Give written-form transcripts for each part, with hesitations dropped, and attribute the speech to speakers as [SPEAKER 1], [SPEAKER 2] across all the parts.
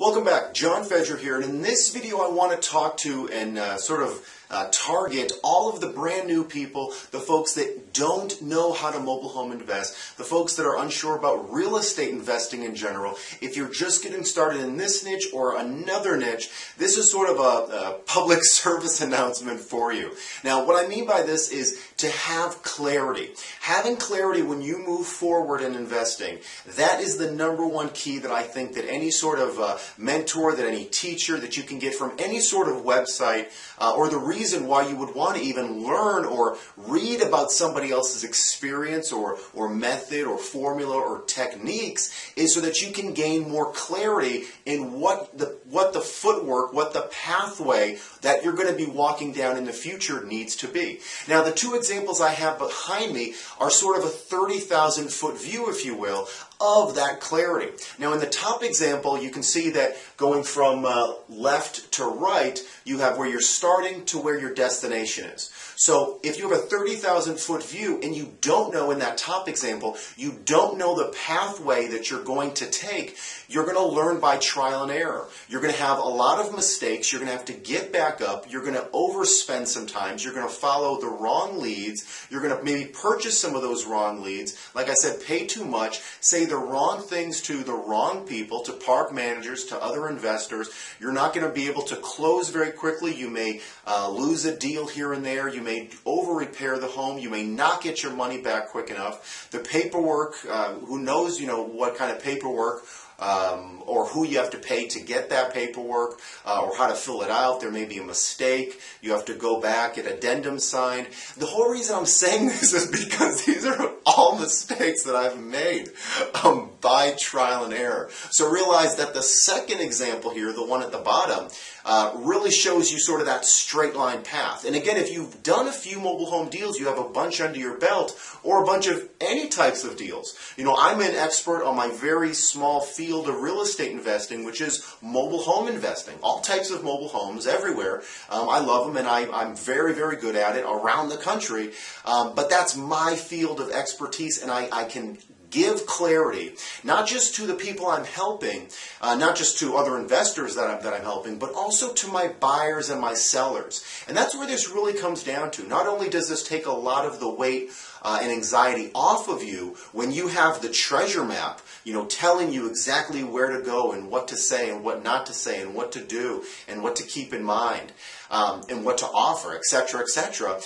[SPEAKER 1] Welcome back. John Fedro here, and in this video I want to talk to and target all of the brand new people, the folks that don't know how to mobile home invest, the folks that are unsure about real estate investing in general. If you're just getting started in this niche or another niche, this is sort of a public service announcement for you. Now, what I mean by this is to have clarity. Having clarity when you move forward in investing, that is the number one key that I think that any sort of mentor, that any teacher that you can get from any sort of website, or the reason why you would want to even learn or read about somebody else's experience or method or formula or techniques is so that you can gain more clarity in what the footwork, what the pathway that you're going to be walking down in the future needs to be. Now, the two examples I have behind me are sort of a 30,000 foot view, if you will, of that clarity. Now, in the top example, you can see that going from left to right, you have where you're starting to where your destination is. So if you have a 30,000 foot view and you don't know, in that top example, you don't know the pathway that you're going to take, you're going to learn by trial and error. You're going to have a lot of mistakes. You're going to have to get back up. You're going to overspend sometimes. You're going to follow the wrong leads. You're going to maybe purchase some of those wrong leads. Like I said, pay too much, say the wrong things to the wrong people, to park managers, to other investors. You're not going to be able to close very quickly. You may lose a deal here and there. You may over-repair the home. You may not get your money back quick enough. The paperwork, who knows, what kind of paperwork or who you have to pay to get that paperwork, or how to fill it out. There may be a mistake. You have to go back, get addendum signed. The whole reason I'm saying this is because these are all mistakes that I've made by trial and error. So realize that the second example here, the one at the bottom, really shows you sort of that straight line path. And again, if you've done a few mobile home deals, you have a bunch under your belt, or a bunch of any types of deals. I'm an expert on my very small field of real estate investing, which is mobile home investing. All types of mobile homes everywhere. I love them, and I'm very, very good at it around the country. But that's my field of expertise, and I can give clarity, not just to the people I'm helping, not just to other investors that I'm helping, but also to my buyers and my sellers. And that's where this really comes down to. Not only does this take a lot of the weight and anxiety off of you when you have the treasure map, telling you exactly where to go and what to say and what not to say and what to do and what to keep in mind, and what to offer, etc., etc.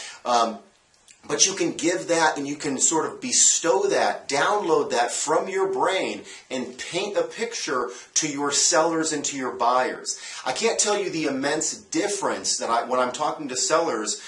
[SPEAKER 1] But you can give that, and you can sort of bestow that, download that from your brain, and paint a picture to your sellers and to your buyers. I can't tell you the immense difference that when I'm talking to sellers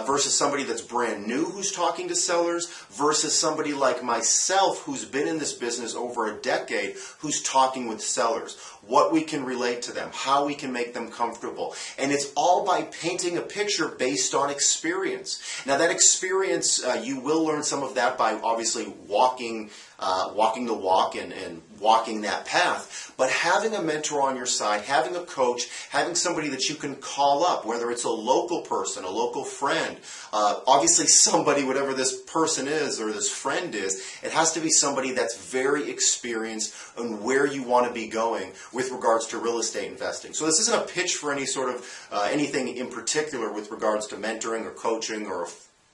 [SPEAKER 1] versus somebody that's brand new who's talking to sellers versus somebody like myself who's been in this business over a decade who's talking with sellers. What we can relate to them, how we can make them comfortable. And it's all by painting a picture based on experience. Now, that experience, you will learn some of that by obviously walking the walk and walking that path. But having a mentor on your side, having a coach, having somebody that you can call up, whether it's a local person, a local friend, obviously somebody, whatever this person is or this friend is, it has to be somebody that's very experienced in where you want to be going with regards to real estate investing. So this isn't a pitch for any sort of anything in particular with regards to mentoring or coaching or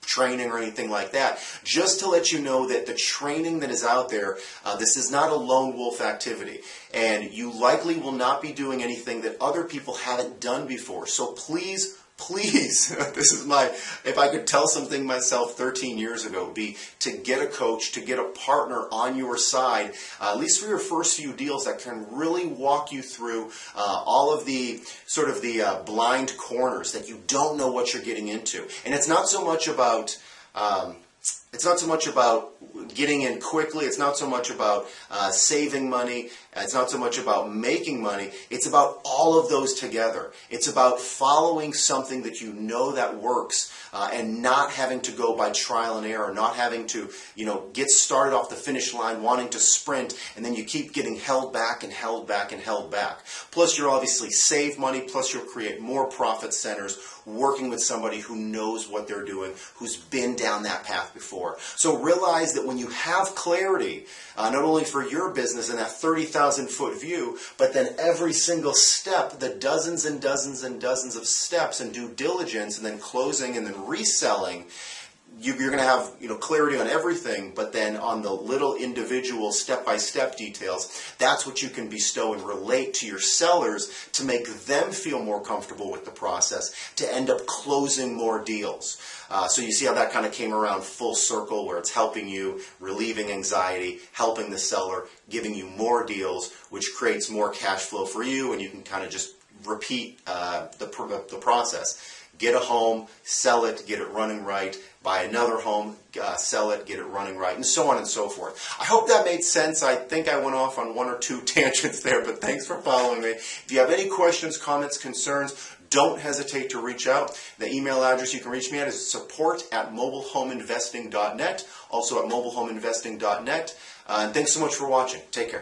[SPEAKER 1] training or anything like that. Just to let you know that the training that is out there, this is not a lone wolf activity. And you likely will not be doing anything that other people haven't done before. So please, this is if I could tell something myself 13 years ago, would be to get a coach, to get a partner on your side, at least for your first few deals, that can really walk you through all of the sort of the blind corners that you don't know what you're getting into. And it's not so much about getting in quickly. It's not so much about saving money. It's not so much about making money. It's about all of those together. It's about following something that you know that works, and not having to go by trial and error, not having to, get started off the finish line wanting to sprint, and then you keep getting held back and held back and held back. Plus, you'll obviously save money. Plus, you'll create more profit centers working with somebody who knows what they're doing, who's been down that path before. So realize that when you have clarity, not only for your business in that 30,000 foot view, but then every single step, the dozens and dozens and dozens of steps and due diligence, and then closing and then reselling, you're going to have clarity on everything, but then on the little individual step-by-step details, that's what you can bestow and relate to your sellers to make them feel more comfortable with the process, to end up closing more deals. So you see how that kind of came around full circle, where it's helping you, relieving anxiety, helping the seller, giving you more deals, which creates more cash flow for you, and you can kind of just repeat the process. Get a home, sell it, get it running right. Buy another home, sell it, get it running right, and so on and so forth. I hope that made sense. I think I went off on one or two tangents there, but thanks for following me. If you have any questions, comments, concerns, don't hesitate to reach out. The email address you can reach me at is support@mobilehomeinvesting.net, also at mobilehomeinvesting.net. And thanks so much for watching. Take care.